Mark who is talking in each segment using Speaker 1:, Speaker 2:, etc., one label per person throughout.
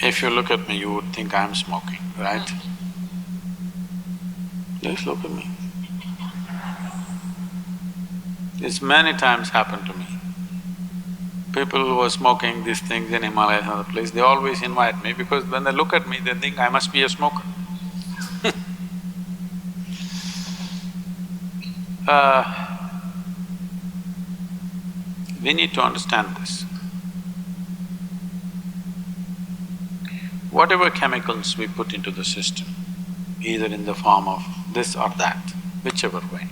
Speaker 1: If you look at me, you would think I'm smoking, right? Just look at me. This many times happened to me. People who are smoking these things in Himalayas and other place, they always invite me because when they look at me, they think I must be a smoker. We need to understand this. Whatever chemicals we put into the system, either in the form of this or that, whichever way,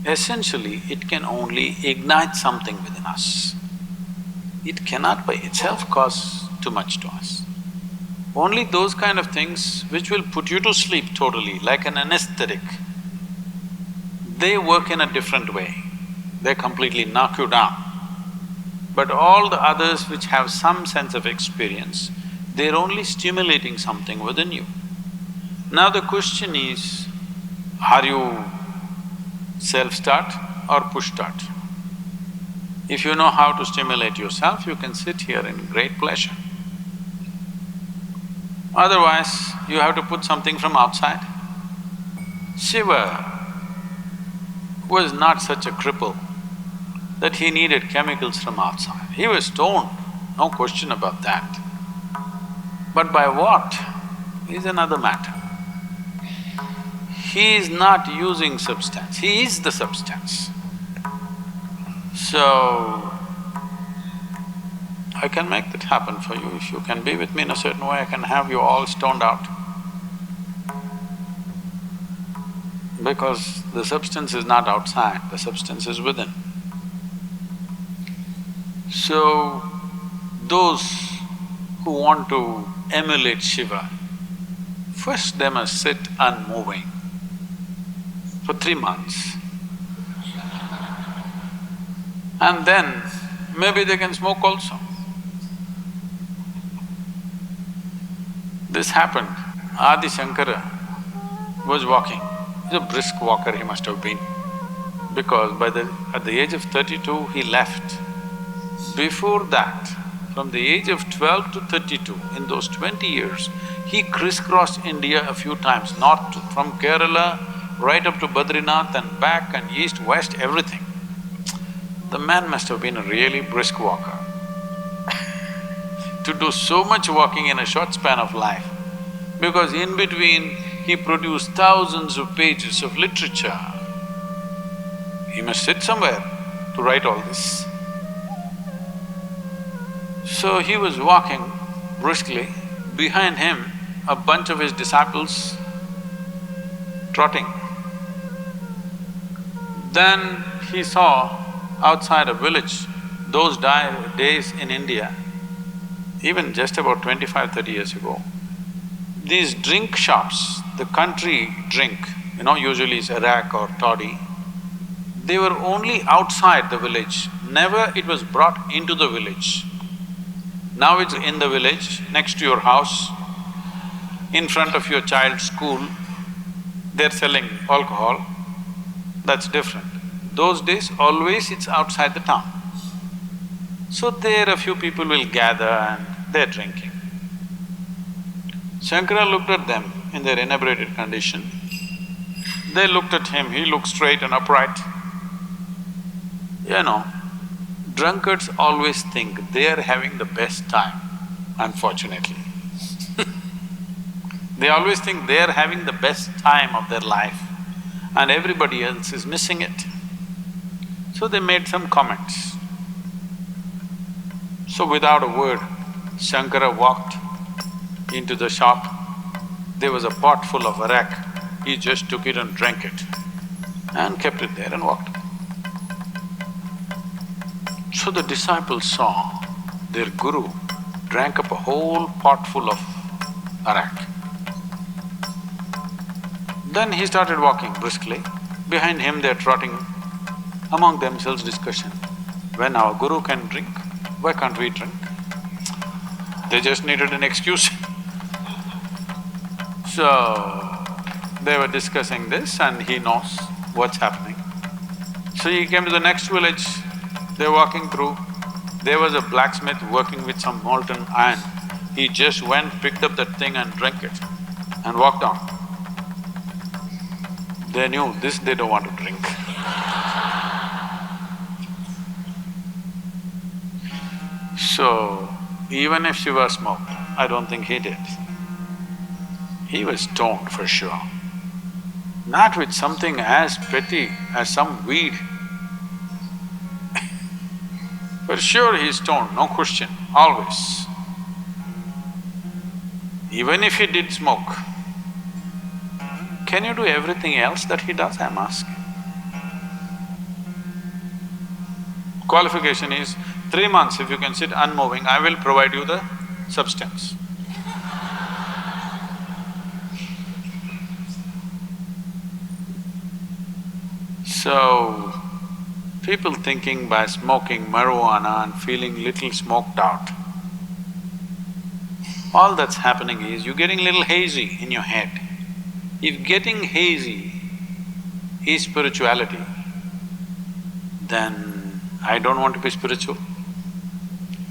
Speaker 1: essentially it can only ignite something within us. It cannot by itself cause too much to us. Only those kind of things which will put you to sleep totally, like an anesthetic, they work in a different way. They completely knock you down. But all the others which have some sense of experience, they're only stimulating something within you. Now the question is, are you self-start or push-start? If you know how to stimulate yourself, you can sit here in great pleasure. Otherwise, you have to put something from outside. Shiva was not such a cripple that he needed chemicals from outside. He was stoned, no question about that. But by what is another matter. He is not using substance, he is the substance. So, I can make that happen for you. If you can be with me in a certain way, I can have you all stoned out. Because the substance is not outside, the substance is within. So, those who want to emulate Shiva, first they must sit unmoving for 3 months. And then maybe they can smoke also. This happened. Adi Shankara was walking. He's a brisk walker he must have been, because at the age of 32 he left. Before that, from the age of 12 to 32, in those 20 years, he crisscrossed India a few times, from Kerala right up to Badrinath and back and east, west, everything. The man must have been a really brisk walker to do so much walking in a short span of life, because in between he produced thousands of pages of literature. He must sit somewhere to write all this. So he was walking briskly, behind him a bunch of his disciples trotting. Then he saw outside a village, those days in India, even just about 25–30 years ago, these drink shops, the country drink, usually it's arak or toddy, they were only outside the village, never it was brought into the village. Now it's in the village, next to your house, in front of your child's school, they're selling alcohol, that's different. Those days, always it's outside the town. So there a few people will gather and they're drinking. Shankara looked at them in their inebriated condition. They looked at him, he looked straight and upright. Drunkards always think they are having the best time, unfortunately. They always think they are having the best time of their life and everybody else is missing it. So they made some comments. So without a word, Shankara walked into the shop. There was a pot full of arak. He just took it and drank it and kept it there and walked. So the disciples saw their guru drank up a whole pot full of arak. Then he started walking briskly. Behind him they're trotting, among themselves discussion. When our guru can drink, why can't we drink? They just needed an excuse. So, they were discussing this and he knows what's happening. So he came to the next village, they're walking through. There was a blacksmith working with some molten iron. He just went, picked up that thing and drank it and walked on. They knew this they don't want to drink. So, even if Shiva smoked, I don't think he did. He was stoned for sure. Not with something as petty as some weed. For sure he's stoned, no question, always. Even if he did smoke, can you do everything else that he does, I'm asking? Qualification is 3 months if you can sit unmoving, I will provide you the substance. So, people thinking by smoking marijuana and feeling little smoked out, all that's happening is you're getting little hazy in your head. If getting hazy is spirituality, then I don't want to be spiritual.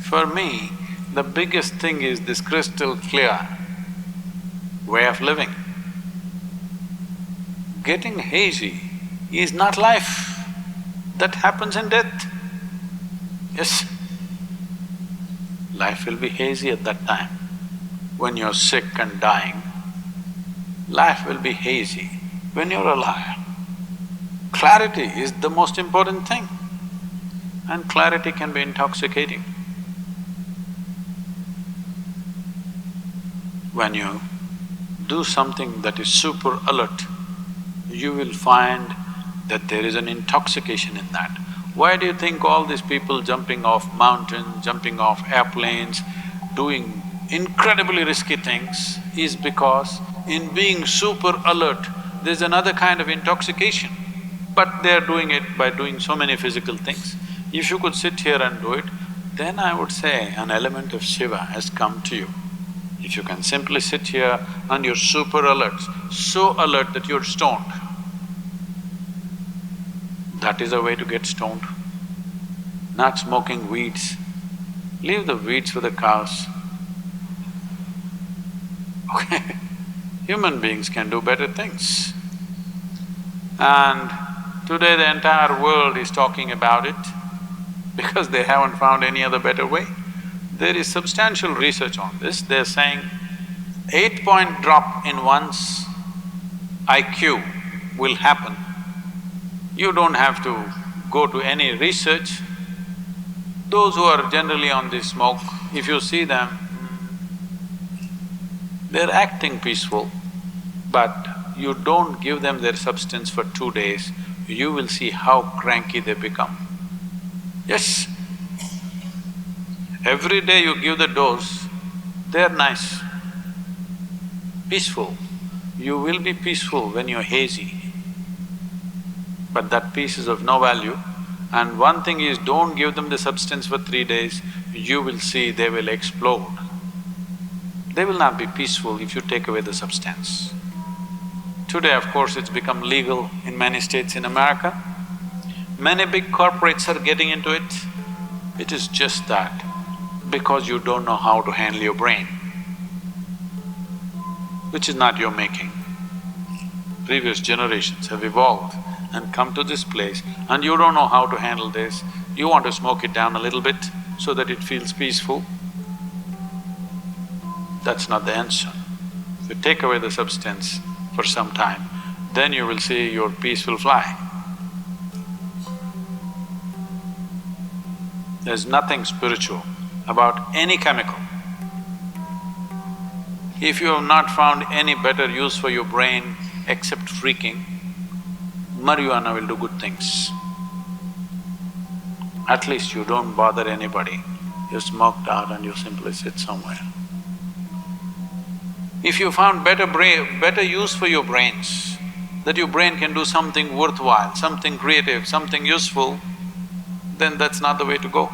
Speaker 1: For me, the biggest thing is this crystal clear way of living. Getting hazy is not life, that happens in death. Yes, life will be hazy at that time. When you're sick and dying, life will be hazy. When you're alive, clarity is the most important thing, and clarity can be intoxicating. When you do something that is super alert, you will find that there is an intoxication in that. Why do you think all these people jumping off mountains, jumping off airplanes, doing incredibly risky things is because in being super alert, there's another kind of intoxication. But they're doing it by doing so many physical things. If you could sit here and do it, then I would say an element of Shiva has come to you. If you can simply sit here and you're super alert, so alert that you're stoned, that is a way to get stoned. Not smoking weeds. Leave the weeds for the cows. Okay, human beings can do better things. And today the entire world is talking about it because they haven't found any other better way. There is substantial research on this. They're saying 8-point drop in one's IQ will happen. You don't have to go to any research. Those who are generally on this smoke, if you see them, they're acting peaceful, but you don't give them their substance for 2 days, you will see how cranky they become. Yes, every day you give the dose, they're nice, peaceful. You will be peaceful when you're hazy, but that peace is of no value. And one thing is, don't give them the substance for 3 days, you will see they will explode. They will not be peaceful if you take away the substance. Today, of course, it's become legal in many states in America. Many big corporates are getting into it. It is just that because you don't know how to handle your brain, which is not your making. Previous generations have evolved and come to this place and you don't know how to handle this, you want to smoke it down a little bit so that it feels peaceful. That's not the answer. If you take away the substance for some time, then you will see your peace will fly. There's nothing spiritual about any chemical. If you have not found any better use for your brain except freaking, marijuana will do good things. At least you don't bother anybody, you're smoked out and you simply sit somewhere. If you found better use for your brains, that your brain can do something worthwhile, something creative, something useful, then that's not the way to go.